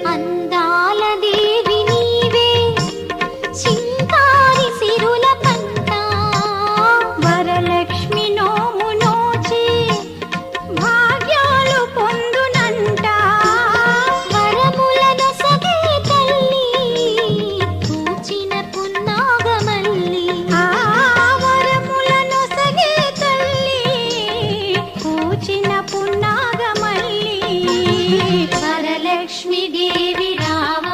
అందాల దేవి నీవే చింకారి సిరుల పంట వరలక్ష్మి నోము నోచి భాగ్యాలు పొందునంట వరములను సగే తల్లి పూచిన పున్నాగమల్లి వరములను సగే తల్లి పూచిన పున్నాగమల్లి వరలక్ష్మి దేవి రావ